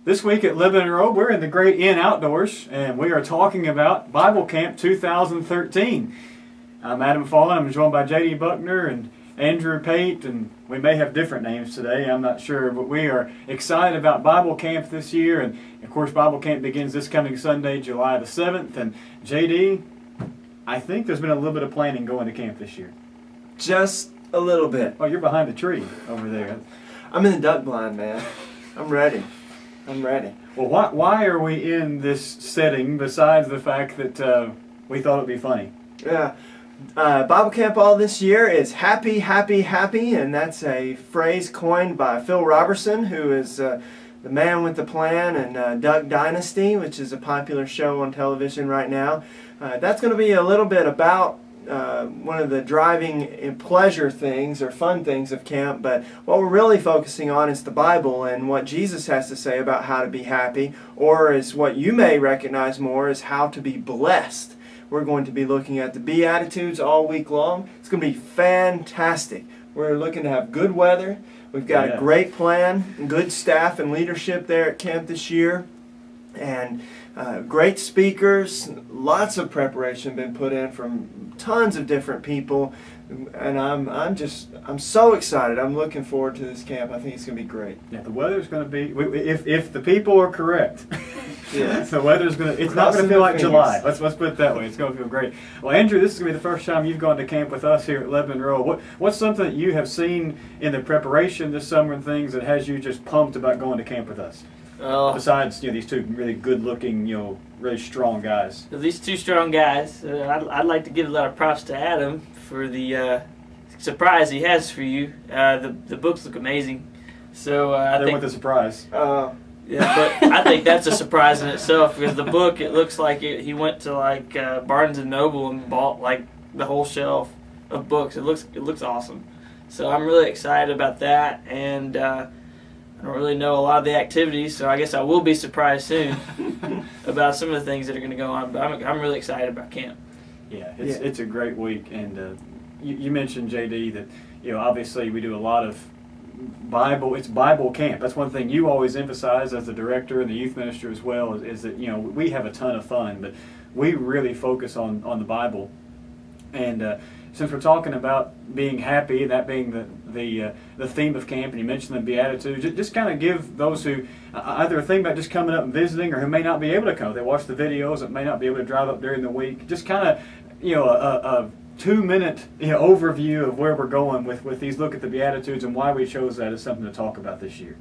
This week at Lebanon Road, we're in the Great Inn Outdoors, and we are talking about Bible Camp 2013. I'm Adam Fallen. I'm joined by J.D. Buckner and Andrew Pate, and we may have different names today, I'm not sure, but we are excited about Bible Camp this year, and of course Bible Camp begins this coming Sunday, July the 7th, and J.D., I think there's been a little bit of planning going to camp this year. Just a little bit. Oh, you're behind the tree over there. I'm in the duck blind, man. I'm ready. Well, why are we in this setting besides the fact that we thought it'd be funny? Yeah. Bible camp all this year is happy, happy, happy, and that's a phrase coined by Phil Robertson, who is the man with the plan, and Duck Dynasty, which is a popular show on television right now. That's going to be a little bit about one of the driving pleasure things or fun things of camp, but what we're really focusing on is the Bible and what Jesus has to say about how to be happy, or is what you may recognize more as how to be blessed. We're going to be looking at the Beatitudes all week long. It's going to be fantastic. We're looking to have good weather. We've got a great plan, good staff and leadership there at camp this year, and great speakers. Lots of preparation been put in from tons of different people, and I'm so excited. I'm looking forward to this camp. I think it's going to be great. Yeah, the weather's going to be, if the people are correct. Yeah. The weather's going to, it's not going to feel like July. Let's put it that way. It's going to feel great. Well, Andrew, this is going to be the first time you've gone to camp with us here at Lebanon Road. What's something that you have seen in the preparation this summer and things that has you just pumped about going to camp with us? Besides, these two really good-looking, really strong guys. These two strong guys. I'd like to give a lot of props to Adam for the surprise he has for you. The books look amazing. So I think with the surprise. Yeah, but I think that's a surprise in itself, because the book, it looks like he went to Barnes and Noble and bought the whole shelf of books. It looks awesome. So I'm really excited about that, and I don't really know a lot of the activities, so I guess I will be surprised soon about some of the things that are going to go on. But I'm really excited about camp. Yeah, it's a great week, and you mentioned, JD, that obviously we do a lot of Bible. It's Bible camp. That's one thing you always emphasize as the director and the youth minister as well. Is that we have a ton of fun, but we really focus on the Bible. And since we're talking about being happy, that being the theme of camp, and you mentioned the Beatitudes, just kind of give those who either think about just coming up and visiting, or who may not be able to come. They watch the videos that may not be able to drive up during the week. Just kind of a 2-minute overview of where we're going with these look at the Beatitudes and why we chose that as something to talk about this year.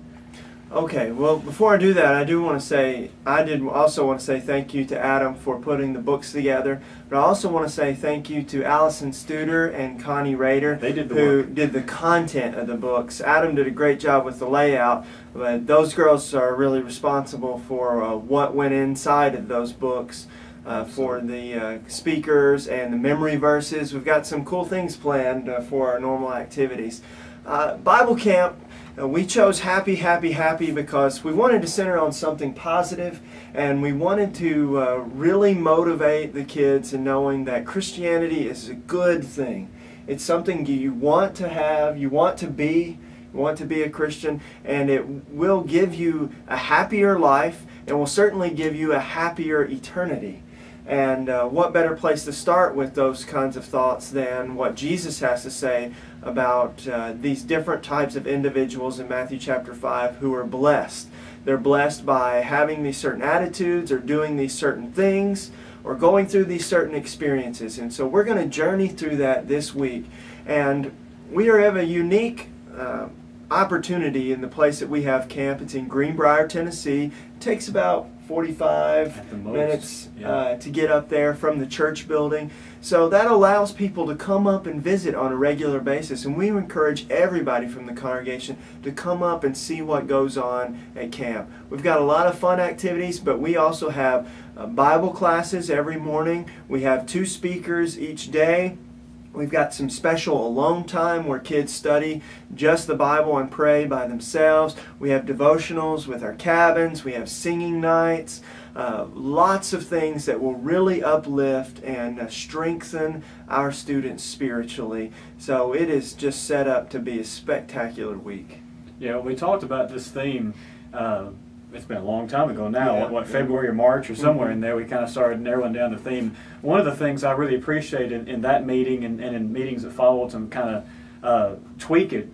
Okay, well, before I do that, I did also want to say thank you to Adam for putting the books together, but I also want to say thank you to Allison Studer and Connie Rader, who did the content of the books. Adam did a great job with the layout, but those girls are really responsible for what went inside of those books. For the speakers and the memory verses. We've got some cool things planned for our normal activities. Bible camp, we chose happy, happy, happy because we wanted to center on something positive, and we wanted to really motivate the kids in knowing that Christianity is a good thing. It's something you want to have, you want to be a Christian, and it will give you a happier life, and will certainly give you a happier eternity. And what better place to start with those kinds of thoughts than what Jesus has to say about these different types of individuals in Matthew chapter 5 who are blessed. They're blessed by having these certain attitudes, or doing these certain things, or going through these certain experiences. And so we're going to journey through that this week. And we have a unique opportunity in the place that we have camp. It's in Greenbrier, Tennessee. It takes about 45 minutes to get up there from the church building. So that allows people to come up and visit on a regular basis. And we encourage everybody from the congregation to come up and see what goes on at camp. We've got a lot of fun activities, but we also have Bible classes every morning. We have 2 speakers each day. We've got some special alone time where kids study just the Bible and pray by themselves. We have devotionals with our cabins. We have singing nights. Lots of things that will really uplift and strengthen our students spiritually. So it is just set up to be a spectacular week. Yeah, we talked about this theme it's been a long time ago now, Yeah. what February or March or somewhere in there, we kind of started narrowing down the theme. One of the things I really appreciated in that meeting and in meetings that followed to kind of tweak it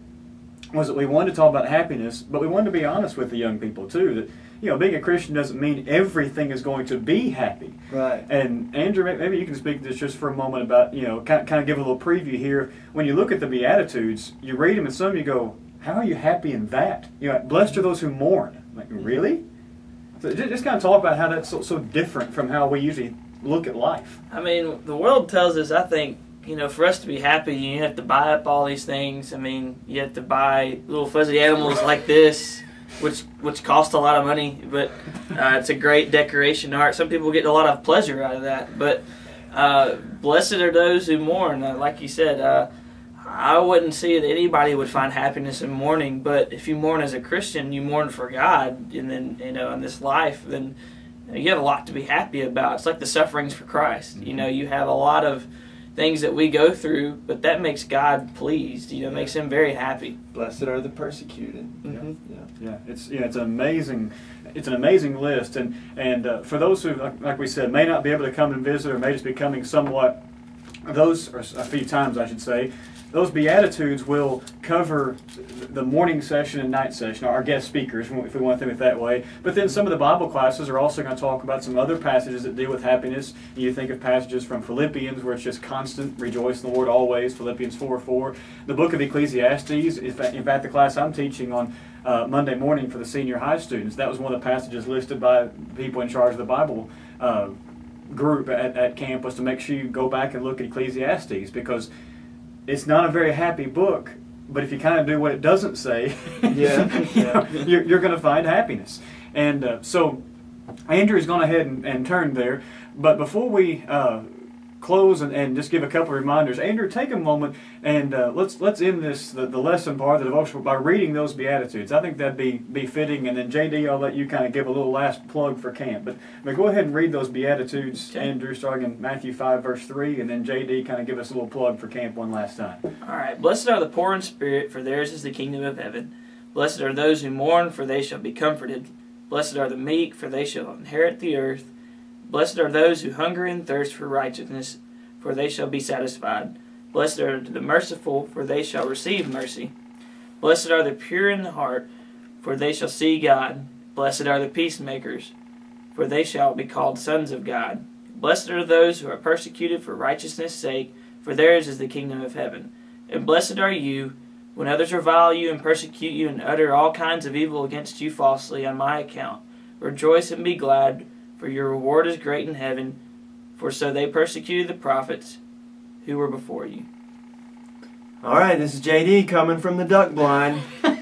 was that we wanted to talk about happiness, but we wanted to be honest with the young people too, that being a Christian doesn't mean everything is going to be happy. Right. And Andrew, maybe you can speak to this just for a moment about, kind of give a little preview here. When you look at the Beatitudes, you read them and some you go, how are you happy in that? Blessed are those who mourn. Like, really? So just kind of talk about how that's so different from how we usually look at life. I mean, the world tells us, I think, for us to be happy, you have to buy up all these things. I mean, you have to buy little fuzzy animals like this, which cost a lot of money, but it's a great decoration art. Some people get a lot of pleasure out of that. But blessed are those who mourn. Like you said, I wouldn't see that anybody would find happiness in mourning. But if you mourn as a Christian, you mourn for God, and then in this life, then you have a lot to be happy about. It's like the sufferings for Christ. Mm-hmm. You have a lot of things that we go through, but that makes God pleased. Makes Him very happy. Blessed are the persecuted. Mm-hmm. Yeah. It's an amazing list, and for those who, like we said, may not be able to come and visit, or may just be coming somewhat, those, or a few times I should say, those Beatitudes will cover the morning session and night session, our guest speakers, if we want to think it that way. But then some of the Bible classes are also going to talk about some other passages that deal with happiness. You think of passages from Philippians, where it's just constant, rejoice in the Lord always, Philippians 4:4. The book of Ecclesiastes, in fact, the class I'm teaching on Monday morning for the senior high students, that was one of the passages listed by people in charge of the Bible group at camp, was to make sure you go back and look at Ecclesiastes, because it's not a very happy book, but if you kind of do what it doesn't say, you're going to find happiness. And so Andrew's gone ahead and turned there. But before we close and just give a couple of reminders, Andrew, take a moment and let's end the lesson part of the devotional by reading those Beatitudes. I think that'd be fitting. And then JD, I'll let you kind of give a little last plug for camp. But go ahead and read those Beatitudes, okay. Andrew, starting in Matthew 5, verse 3, and then JD kind of give us a little plug for camp one last time. All right. Blessed are the poor in spirit, for theirs is the kingdom of heaven. Blessed are those who mourn, for they shall be comforted. Blessed are the meek, for they shall inherit the earth. Blessed are those who hunger and thirst for righteousness, for they shall be satisfied. Blessed are the merciful, for they shall receive mercy. Blessed are the pure in the heart, for they shall see God. Blessed are the peacemakers, for they shall be called sons of God. Blessed are those who are persecuted for righteousness' sake, for theirs is the kingdom of heaven. And blessed are you, when others revile you and persecute you and utter all kinds of evil against you falsely on my account. Rejoice and be glad, for your reward is great in heaven, for so they persecuted the prophets who were before you. All right, this is JD coming from the duck blind,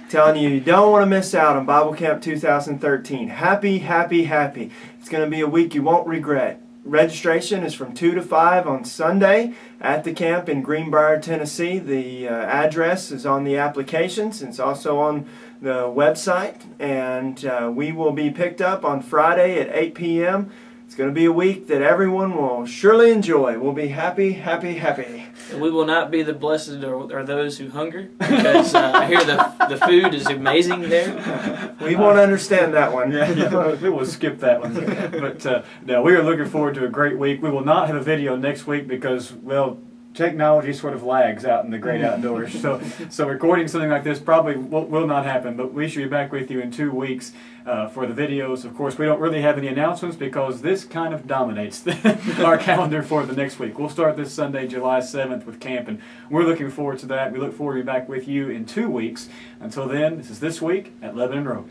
telling you don't want to miss out on Bible Camp 2013. Happy, happy, happy. It's going to be a week you won't regret. Registration is from 2 to 5 on Sunday at the camp in Greenbrier, Tennessee. The address is on the applications. It's also on the website. And we will be picked up on Friday at 8 p.m. It's going to be a week that everyone will surely enjoy. We'll be happy, happy, happy. And we will not be the blessed or those who hunger, because I hear the food is amazing there. We won't understand that one. Yeah, we will skip that one. But no, we are looking forward to a great week. We will not have a video next week because, well, technology sort of lags out in the great outdoors. So recording something like this probably will not happen, but we should be back with you in 2 weeks for the videos. Of course, we don't really have any announcements because this kind of dominates our calendar for the next week. We'll start this Sunday, July 7th with camp, and we're looking forward to that. We look forward to being back with you in 2 weeks. Until then, this is This Week at Lebanon Road.